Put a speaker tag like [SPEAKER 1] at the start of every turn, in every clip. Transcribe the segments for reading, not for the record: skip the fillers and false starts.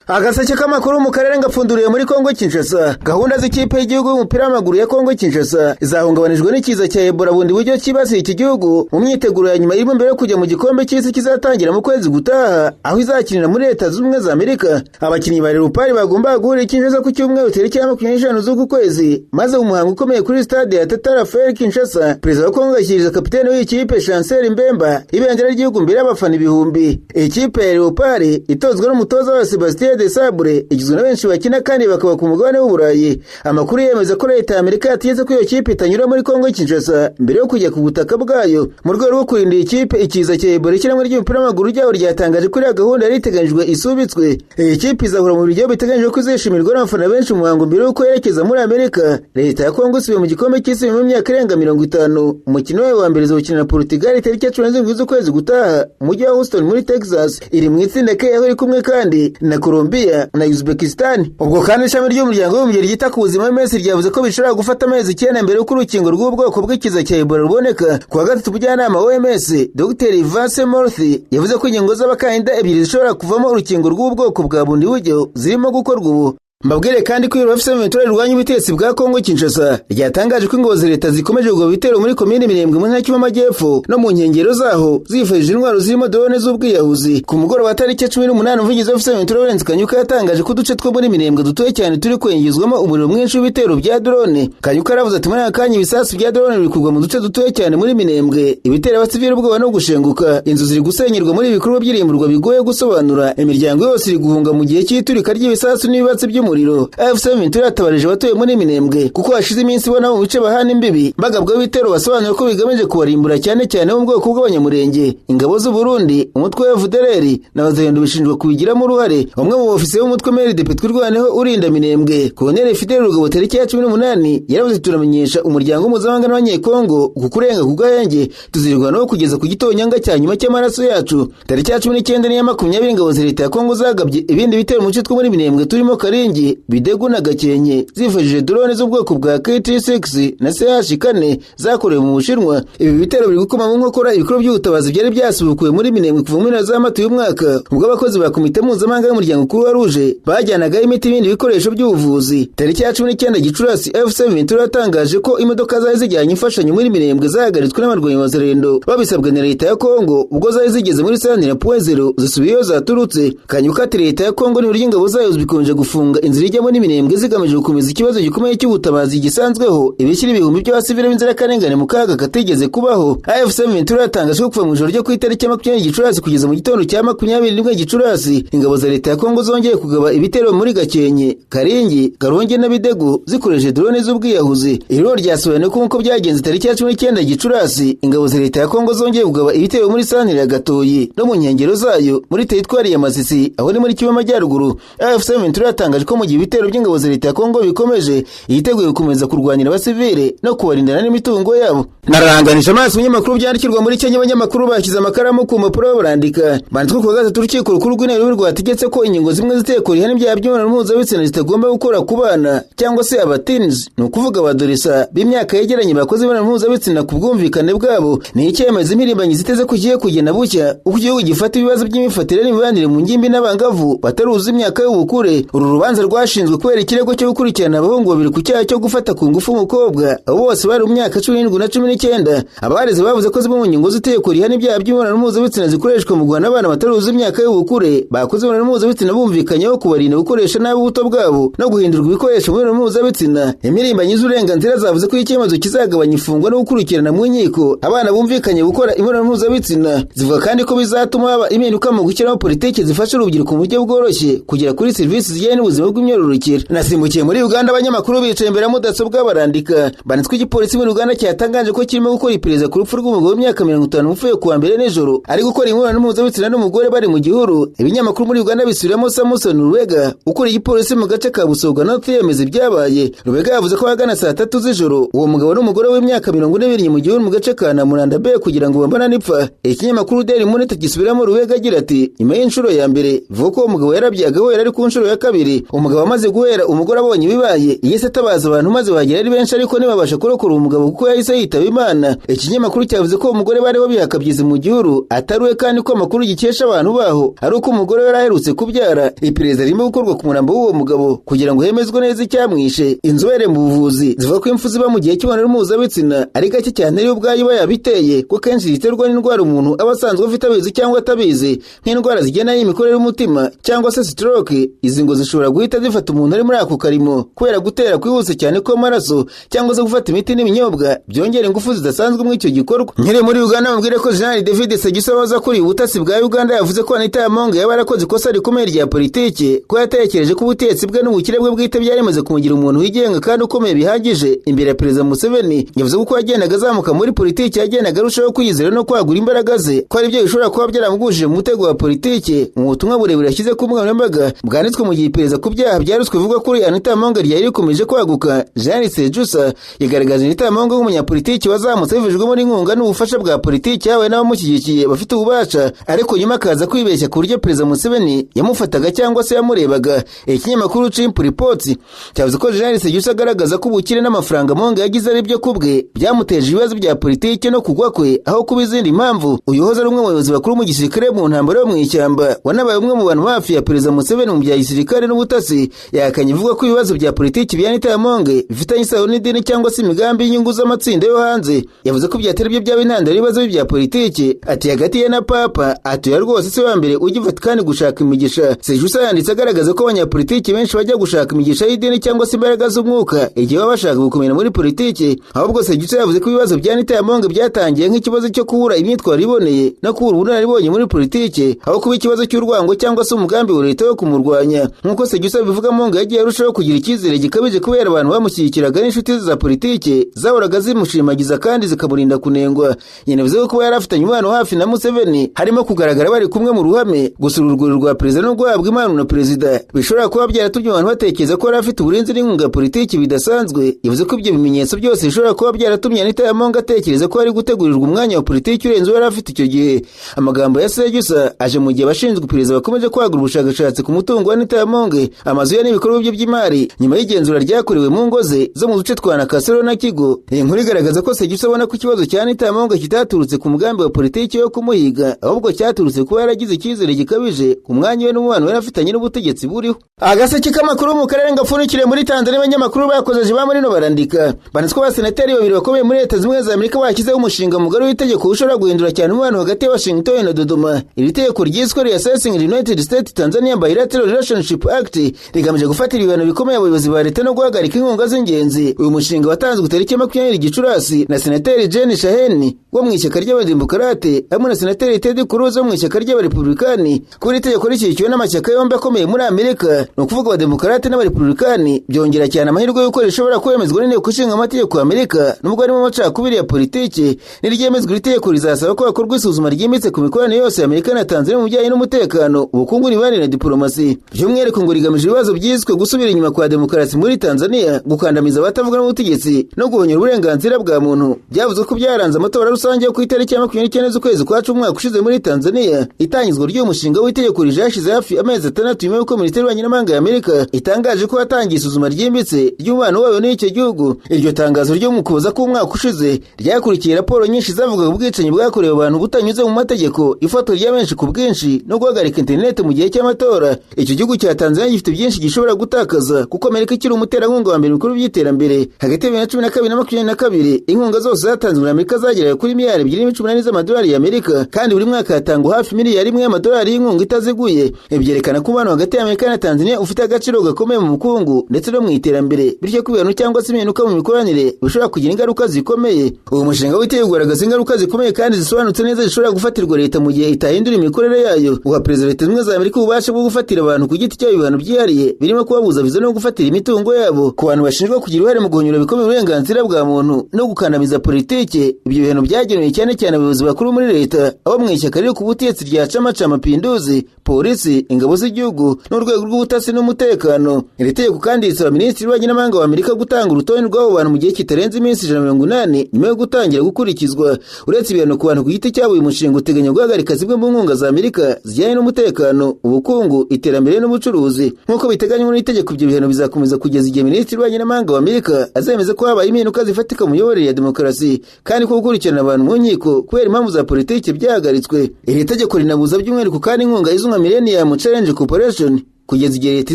[SPEAKER 1] Agaseke k'amakuru mu karere ngapfunduriye muri Kongo Kinshasa. Gahunda z'ikipe y'igihugu y'umupira w'amaguru ya Kongo Kinshasa zahungabanijwe n'ikiza cya Ebola bundi buryo kibasiye iki gihugu mu myiteguro ya nyuma irimo mbere yo kujya mu gikombe cy'isi kizatangira mu kwezi gutaha aho izakinira muri Leta Zunze Ubumwe za Amerika. Abakinnyi ba Leopard bagomba guhurira Kinshasa ku cyumweru tariki ya 25 z'uku kwezi, maze umuhango ukomeye kuri stade ya Tata Raphael Kinshasa. Perezida wa Kongo yashyikiriza kapiteni w'ikipe Chancel Mbemba ibendera ry'igihugu mbere y'abafana ibihumbi. Ikipe ya Leopard itozwe n'umutoza wa Sebastien de Sabre igizwe na benshi bakina kandi bakaba ku mugabane w'Uburayi. Amakuru yemeza ko Leta ya Amerika yategetse ko iyo kipe itanyura muri Kongo Kinshasa mbere yo kujya ku butaka bwayo mu rwego rwo kurinda ikipe ikiza cya Ebola. Ishyirahamwe ry'umupira w'amaguru ryawo ryatangaje ko gahunda yari iteganyijwe isubitswe. Iyi kipe izahura mu buryo biteganyijwe ko izishimirwa n'abafana benshi mu muhango mbere y'uko yerekeza muri Amerika. Leta ya Kongo isubiye mu gikombe cy'isi mu myaka irenga 50. Umukino wayo wa mbere uzokina na Portugal tariki ya 17 z'ukwezi gutaha mu mujyi wa Houston muri Texas. Iri mu itsinda K aho iri kumwe kandi na Colombia na Uzbekistan. Ubwo kandi ishami ry'umuryango w'umubyeyi ryita ku buzima MS ryavuze ko bishobora gufata amezi 9 mbere y'uko urukingo rw'ubwoko bw'ikiza cya Ebola ruboneka. Kuwa gatatu umujyanama wa OMS Dr. Vance Morthi yavuze ko ingingo z'abakandida ebyiri zishobora kuvamo urukingo rw'ubwoko bwa bundi buryo zirimo gukorwa ubu. Mbabwire kandi ko Urufise Ventura rurwanya ubutegetsi bwa Kongo Kinshasa ryatangaje ko ingabo za leta zikomeje ubwo bitero muri komine Minembwe mu ntara y'Amajyepfo no mu nkengero zaho zifashishije intwaro zirimo drone z'ubwiyahuzi. Ku mugoroba wa tariki 18 umuvugizi wa Urufise Ventura Lawrence Kanyuka yatangaje ko uduce two muri Minembwe dutoye cyane turi kwengezwamo umuriro mwinshi w'ibitero bya drone. Kanyuka aravuze ati muri akanya ibisasu bya drone bikugwa mu duce dutoye cyane muri Minembwe, ibitero abasivili ubwoba no gushenguka, inzu ziri gusenyerwa muri ibikorwa by'irimburwa bigoye gusobanura, imiryango yose iri guhunga mu gihe cy'iturika ry'ibisasu n'ibibatsi by'umuriro. Urufise Ventura yatabarije abatuye muri Minembwe kuko hashize iminsi bona mu bice bahana imbibi bagabwa bitero basobanura ko bigamije kubarimbura cyane cyane mu bwoko bw'abanyamurenge. Ingabo z'u Burundi, umutwe wa FDLR n'abazayendo bishinjwa kubigiramo uruhare. Umwe mu ofisiye w'umutwe MLDP twirwaneho urinda Minembwe, Colonel Fidel Rugabo tariki ya 18 yaravuze turamenyesha umuryango mpuzamahanga n'abanyekongo kukurenga kugahenge tuzirwanaho kugeza ku gitonyanga cya nyuma cy'amaraso yacu. Tariki ya 19 n'iya 20 ingabo za leta ya Kongo zagabye ibindi bitero mu duce two muri Minembwe turimo Karingi, Bidegu na Gakenke zifashishije drone z'ubwoko bwa KT-6 na CH-4 zakorewe mu Bushinwa. Ibi bitero biri gukoma mu nkokora ibikorwa by'ubutabazi byari byasubukuwe muri Minembwe kuva mu za Mata uyu mwaka ubwo abakozi ba komite mpuzamahanga y'umuryango Croix Rouge bajyanaga imiti n'ibindi bikoresho by'ubuvuzi. Tariki ya 19 Gicurasi Urufise Ventura yatangaje ko imodoka zari zijyanye imfashanyo muri Minembwe zahagaritswe n'abarwanyi ba Zalendo babisabwe na leta ya Kongo ubwo zari zigeze muri Sandira Point0 zisubiyeyo zaturutse. Kanyuka ati leta ya Kongo ni uburyo ingabo zayo zikomeje gufunga inzira ijya muri Minembwe zigamije gukomeza ikibazo gikomeye cy'ubutabazi gisanzweho ibishyira ibihumbi by'abasivili b'inzirakarengane mu kaga katigeze kubaho. Urufise Ventura yatangaje ko kuva mu ijoro ryo ku itariki ya 20 Gicurasi kugeza mu gitondo cya 21 Gicurasi ingabo za leta ya Kongo zongeye kugaba ibitero muri Gakenke, Karingi, Karonge na Bidegu zikoresheje drone z'ubwiyahuzi. Iro ryasobanuye ko nkuko byagenze tariki ya 19 Gicurasi ingabo za leta ya Kongo zongeye kugaba ibitero muri Santire ya Gatoyi no mu nkengero zayo muri teritwari ya Masisi aho ni muri Kivu Amajyaruguru. Urufise Ventura yatangaje ko mu gihe ibitero by'ingabo za leta ya Kongo bikomeje yiteguye gukomeza kurwanira abasivile no kubarindana n'imitungo yabo. Nararanganisha amaso umunyamakuru byandikirwa muri Kenya. Abanyamakuru bashyize amakaramu ku mpapuro barandika banditswe ku gatatu urukiko rukuru rw'Intebe rwategetse ko ingingo zimwe z'itegeko rihana ibyaha by'imibonano mpuzabitsina zitagomba gukora ku bana cyangwa se abateens, ni ukuvuga abadoresa b'imyaka yegeranye bakoze imibonano mpuzabitsina ku bwumvikane bwabo. Ni icyemezo impirimbanyi ziteze ko kigiye kugenda bucya uko igihugu gifata ibibazo by'imifatire n'imibanire mu ngimbi n'abangavu bataruzi imyaka y'ubukure. Uru rubanza rwashinzwe kubera ikirego cyo gukurikirana abahungu babiri ku cyaha cyo gufata ku ngufu umukobwa, abo bose bari mu myaka 17 na 19. Abareze bavuze ko zimwe mu ngingo z'itegeko rihana ibyaha by'imibonano mpuzabitsina zikoreshwa mu guhana abana bataruzi imyaka y'ubukure bakoze imibonano mpuzabitsina bumvikanyeho kubarinda gukoresha nabi ubuto bwabo no guhindurwa ibikoresho mu mibonano mpuzabitsina. Impirimbanyi z'uburenganzira zavuze ko icyemezo kizagabanya ifungwa no gukurikirana mu nkiko abana bumvikanye gukora imibonano mpuzabitsina. Zivuga kandi ko bizatuma haba impinduka mu gushyiraho politiki zifasha urubyiruko mu buryo bworoshye kugera kuri serivisi zijyanye n'ubuzima bw'imyororokere. Nasimbukiye muri Uganda. Abanyamakuru bicaye imbere ya mudasobwa barandika banditswe igipolisi muri Uganda cyatangaje ko kirimo gukora iperereza ku rupfu rw'umugabo w'imyaka 50 upfuye kuwa mbere n'ijoro ari gukora imibonano mpuzabitsina n'umugore bari mu gihuru. Ibinyamakuru muri Uganda bisubiramo Samuson Rubega ukora igipolisi mu gace ka Busoga no yemeza ibyabaye. Rubega yavuze ko hagana saa 3 z'ijoro uwo mugabo n'umugore w'imyaka 42 mu gihuru mu gace ka Namuranda Bay kugira ngo bambana nipfa. Ikinyamakuru Daily Monitor gisubiramo Rubega agira ati nyuma y'inshuro ya mbere vuko uwo mugabo yarabyagaho yari ku nshuro ya kabiri mugabo amaze guhera umugore abonye bibaye yese atabaza abantu maze bagera ari benshi ariko ntibabasha kurokora umugabo kuko yahise yitaba Imana. Ikinyamakuru cyavuze ko umugore bariho bihakabyiza mu gihuru ataruwe kandi ko amakuru gikesha abantu baho ari uko umugore yari aherutse kubyara. Iperereza ririmo gukorwa ku murambo w'uwo mugabo kugira ngo hemezwe neza icyamwishe. Inzobere mu buvuzi zivuga ko impfu ziba mu gihe cy'imibonano mpuzabitsina ari gake cyane ari ubwayo iba yabiteye ko kenshi ziterwa n'indwara umuntu aba asanzwe afite abizi cyangwa atabizi nk'indwara zigendanye n'imikorere y'umutima cyangwa se stroke. Izi ngo zishobora guhita zifata umuntu ari muri ako karimo kubera gutera kwihuse cyane kw'amaraso cyangwa se gufata imiti n'ibinyobwa byongera ingufu zidasanzwe muri icyo gikorwa. Nkiri muri Uganda mubwire ko General David Segisa waza kuri ubutasi bwa Uganda yavuze ko Anita Yamonga yaba yarakoze ikosa rikomeye rya politiki ko yatekereje ko ubutegetsi bwe n'ubukire bwe bwite byaremeze kumugira umuntu wigenga kandi ukomeye bihagije imbere ya Perezida Museveni. Yavuze ko yagendaga azamuka muri politiki yagendaga arushaho kwiyizera no kwagura imbaraga ze ko ari byo bishobora kuba byaramugujije mu mutego wa politiki. Mu butumwa burebure yashyize ku mbuga nkoranyambaga bwanditswe mu gihe iperereza ku byaha byaruswe bivuga kuri Anita Yamonga ryari rikomeje kwaguka, Jean Sejusa yagaragaje Anita Yamonga nk'umunyapolitiki wazamutse bivujwemo n'inkunga n'ubufasha bwa politiki yawe n'abamushyigikiye bafite ububasha, ariko nyuma akaza kwibeshya ku buryo Perezida Museveni yamufataga cyangwa se yamurebaga. Ikinyamakuru Chimp Reports cyavuze ko Jean Sejusa agaragaza ko ubukire n'amafaranga Monga yagize ari byo kubwe byamuteje ibibazo bya politiki no kugwa kwe aho kuba izindi mpamvu. Uyu hoza ari umwe mu bayobozi bakuru mu gisirikare mu ntambara yo mu ishyamba wanabaye umwe mu bantu hafi ya Perezida Museveni mu bya gisirikare n'ubutasi yakanye ivuga ko ibibazo bya politiki bya Anita Yamonga bifitanye isano n'idini cyangwa se imigambi y'inyungu z'amatsinda yo hanze. Yavuze ko byatera byo byaba intandaro y'ibibazo bya politiki. Ati hagati ye na Papa atuye rwose se wa mbere ujya Vatikani gushaka imigisha. Sejusa yanditse agaragaza ko abanyapolitiki benshi bajya gushaka imigisha y'idini cyangwa se imbaraga z'umwuka igihe baba bashaka gukomera muri politiki. Ahubwo Sejusa yavuze ko ibibazo bya Anita Yamonga byatangiye nk'ikibazo cyo kubura imyitwarire iboneye no kubura ubunararibonye muri politiki aho kuba ikibazo cy'urwango cyangwa se umugambi wa leta wo kumurwanya. Nk'uko Sejusa bivuga, Monga yagiye arushaho kugira icyizere gikabije kubera abantu bamushyigikiraga n'inshuti ze za politiki zahoraga zimushimagiza kandi zikamurinda kunengwa. Yanavuze ko kuba yari afitanye umubano hafi na Museveni harimo kugaragara bari kumwe mu ruhame, gusura urwuri rwa perezida no guhabwa impano na perezida bishobora kuba byaratumye abantu batekereza ko yari afite uburinzi n'inkunga ya politiki bidasanzwe. Yavuze ko ibyo bimenyetso byose bishobora kuba byaratumye Anita Yamonga atekereza ko ari gutegurirwa umwanya wa politiki urenze uwo yari afite icyo gihe. Amagambo ya Sejusa aje mu gihe abashinzwe iperereza bakomeje kwagura ubushakashatsi ku mutungo wa Anita Yamonga, amazu ye n'ibikorwa bye by'imari nyuma y'igenzura ryakorewe mu ngo ze zo mu duce twa Nakasero na Kigo. Iyi nkuru igaragaza ko Sejusa abona ko ikibazo cya Anita Yamonga kitaturutse ku mugambi wa politiki yo kumuhiga ahubwo cyaturutse kuba yaragize icyizere gikabije ku mwanya we n'umubano yari afitanye n'ubutegetsi buriho. Agaseke k'amakuru mu karere gapfunikire muri Tanzania abanyamakuru bakoze ba muri no barandika banditswe abasenateri babiri bakomeye muri Leta Zunze Ubumwe za Amerika bashyizeho umushinga mugari w'itegeko ushobora guhindura cyane umubano hagati ya Washington na Dodoma. Iri tegeko ryiswe Reassessing United States Tanzania Bilateral Relationship Act rigamije gufatira ibihano bikomeye abayobozi ba leta no guhagarika inkunga z'ingenzi. Uyu mushinga watanzwe tariki 20 Gicurasi na Senateri Jen Shaheen wo mu ishyaka ry'Abademokarate hamwe na Senateri Ted Cruz wo mu ishyaka ry'Abarepublikani. Kuri tegeko rishyigikiwe n'amashyaka yombi akomeye muri Amerika, no kuvuga Abademokarate n'Abarepublikani, byongera cyane amahirwe y'uko rishobora kwemezwa n'inteko ishinga amategeko ya Amerika nubwo harimo amacakubiri ya politiki. Niryemezwa iri tegeko rizasaba ko hakorwa isuzuma ryimbitse ku mikoranire yose ya Amerika na Tanzania mu bijyanye n'umutekano, ubukungu n'imibanire na diplomasi. By'umwihariko ngo rigamije ibibazo byiswe gusubira inyuma kwa demokarasi muri Tanzania, gukandamiza abatavuga n'ubutegetsi no guhonyora uburenganzira bwa muntu. Byavuzwe ko byaranze amatora rusange yo ku itariki ya 29 z'ukwezi kwa cumi umwaka ushize muri Tanzania. Itangizwa ry'uyu mushinga w'itegeko ryashize hafi amezi 6 nyuma y'uko Minisiteri y'Ububanyi n'Amahanga ya Amerika itangaje ko yatangiye isuzuma ryimbitse ry'umubano wayo n'icyo gihugu. Iryo tangazo ryo mu Ukuboza k'umwaka ushize ryakurikiye raporo nyinshi zavugaga ubwicanyi bwakorewe abantu butanyuze mu mategeko, ifatwa rya benshi ku bwinshi no guhagarika internet mu gihe cy'amatora. Icyo gihugu cya Tanzania gifite byinshi gishobora gutakaza kuko Amerika ikiri umuterankunga wa mbere mu bikorwa by'iterambere. Hagati ya 2012 na 2022 inkunga zose zatanzwe muri Amerika zageraga kuri miliyari 2.8 z'amadolari ya Amerika, kandi buri mwaka hatangwa hafi miliyari 1 y'amadolari y'inkunga itaziguye. Byerekana ko umubano hagati ya Amerika na Tanzania ufite agaciro gakomeye mu bukungu ndetse no mu iterambere, bityo ko ibintu cyangwa se imyuka mu mikoranire bishobora kugira ingaruka zikomeye. Uwo mushinga w'itegeko ugaragaza ingaruka zikomeye kandi zisobanutse neza zishobora gufatirwa leta mu gihe itahindura imikorere yayo. Uha Perezida Leta Zunze Ubumwe za Amerika ububasha bwo gufatira abantu ku giti cyabo ibihano byihariye birimo kubabuza viza no gufatira imitungo yabo ku bantu bashinjwa kugira uruhare mu guhonyora bikomeye uburenganzira bwa muntu no gukandamiza politiki. Ibyo bihano byagenewe cyane cyane abayobozi bakuru muri leta, abo mu ishyaka riri ku butegetsi rya Chama cha Mapinduzi, polisi, ingabo z'igihugu n'urwego rw'ubutasi n'umutekano. Iri tegeko kandi risaba Minisitiri w'Ububanyi n'Amahanga wa Amerika gutanga urutonde rw'abo bantu mu gihe kitarenze iminsi 180 nyuma yo gutangira gukurikizwa. Uretse ibihano ku bantu ku giti cyabo, uyu mushinga uteganya guhagarika zimwe mu nkunga za Amerika zijyanye n'umutekano, ubukungu, iterambere n'ubucuruzi. nk'uko biteganywa n'itegeko ibyo bihano bizakomeza kugeza igihe Minisitiri w'Ububanyi n'Amahanga wa Amerika azemeza ko habaye impinduka zifatika mu miyoborere ya demokarasi kandi ko gukurikirana abantu mu nkiko kubera impamvu za politiki byahagaritswe. Iri tegeko rinabuza by'umwihariko kandi inkunga izwi nka Millennium Challenge Corporation kugeza igihe leta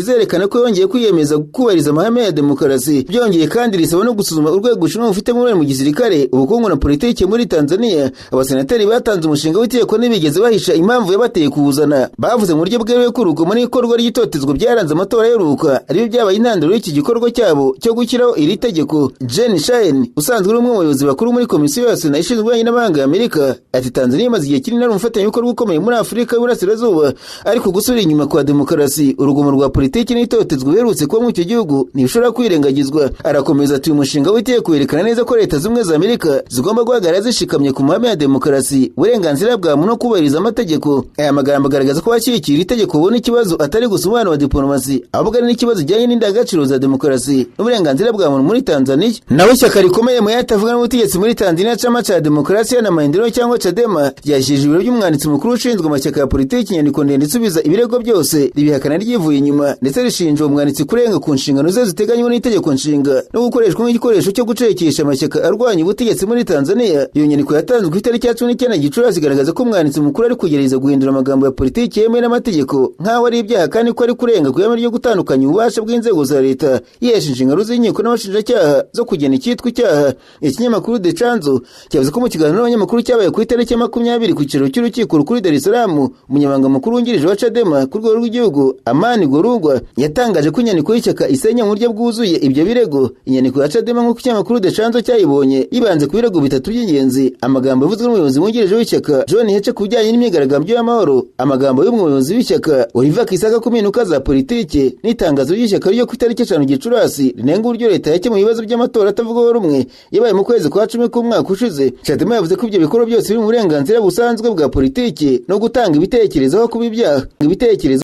[SPEAKER 1] izerekana ko yongeye kwiyemeza kubahiriza amahame ya demokarasi. Byongeye kandi risaba no gusuzuma urwego rushinzwe ufite uruhare mu gisirikare, ubukungu na politiki muri Tanzania. Abasenateri batanze umushinga w'itegeko ntibigeze bahisha impamvu yabateye kuwuzana. Bavuze mu buryo bweruye ko urugomo n'ikorwa ry'itotezwa byaranze amatora y'uruka aribyo byabaye intandaro y'iki gikorwa cyabo cyo gushyiraho iri tegeko. Jen Shine usanzwe ari umwe mu bayobozi bakuru muri komisiyo ya Sena ishinzwe ububanyi n'amahanga ya Amerika ati Tanzania imaze igihe kinini ari umufatanyabikorwa ukomeye muri Afurika y'Uburasirazuba, ariko gusubira inyuma kwa demokarasi, urugomo rwa politiki n'itotezwa biherutse kuba mu icyo gihugu ntibishobora kwirengagizwa. Arakomeza ati umushinga w'itegeko werekana neza ko leta z'ubumwe za Amerika zigomba guhagarara zishikamye ku mahame ya demokarasi, uburenganzira bwa muntu no kubahiriza amategeko. Aya magambo agaragaza ko abashyigikira iri tegeko babona ikibazo atari gusa umubano wa diplomasi, ahubwo ari n'ikibazo kijyanye n'indangagaciro za demokarasi n'uburenganzira bwa muntu muri Tanzania. Nawe ishyaka rikomeye mu yatavuga n'ubutegetsi muri Tanzania Chama cha Demokrasia na Maendeleo cyangwa Chadema ryashyije ibiro by'umwanditsi mukuru ushinzwe amashyaka ya politiki inyandiko ndende isubiza ibirego byose ribihakana ryivuye inyuma, ndetse rishinja umwanditsi kurenga ku nshingano ze ziteganywa n'itegeko nshinga no gukoreshwa nk'igikoresho cyo gucekesha amashyaka arwanya ubutegetsi muri Tanzania. Iyo nyandiko yatanzwe ku itariki ya 19 Gicurasi igaragaza ko umwanditsi mukuru ari kugerageza guhindura amagambo ya politiki yemewe n'amategeko nk'aho ari ibyaha kandi ko ari kurenga ku ihame ryo gutandukanya ububasha bw'inzego za leta, yihesha inshingano z'inkiko n'abashinjacyaha zo kugena icyitwa icyaha. Ikinyamakuru The Chanzo cyavuze ko mu kiganiro n'abanyamakuru cyabaye ku itariki ya 20 ku cyicaro cy'urukiko rukuru Dar es Salaam, umunyamabanga mukuru wungirije wa Chadema ku rwego rw'igihugu Amani Gorugwa yatangaje ko inyandiko y'ishyaka isenya mu buryo bwuzuye ibyo birego. Inyandiko ya Chadema nk'uko ikinyamakuru The Chanzo cyayibonye yibanze ku birego bitatu by'ingenzi: amagambo yavuzwe n'umuyobozi wungirije w'ishyaka John Heche ku bijyanye n'imyigaragambyo y'amahoro, amagambo y'umuyobozi w'ishyaka Oliver Kisaka ku mpinduka za politiki, n'itangazo ry'ishyaka ryo ku itariki 5 Gicurasi rinenga uburyo leta yakemuye ibibazo by'amatora atavugaho rumwe yabaye mu kwezi kwa 10 k'umwaka ushize. Chadema yavuze ko ibyo bikorwa byose biri mu burenganzira busanzwe bwa politiki no gutanga ibitekerezo aho kuba ibyaha. Ibitekerezo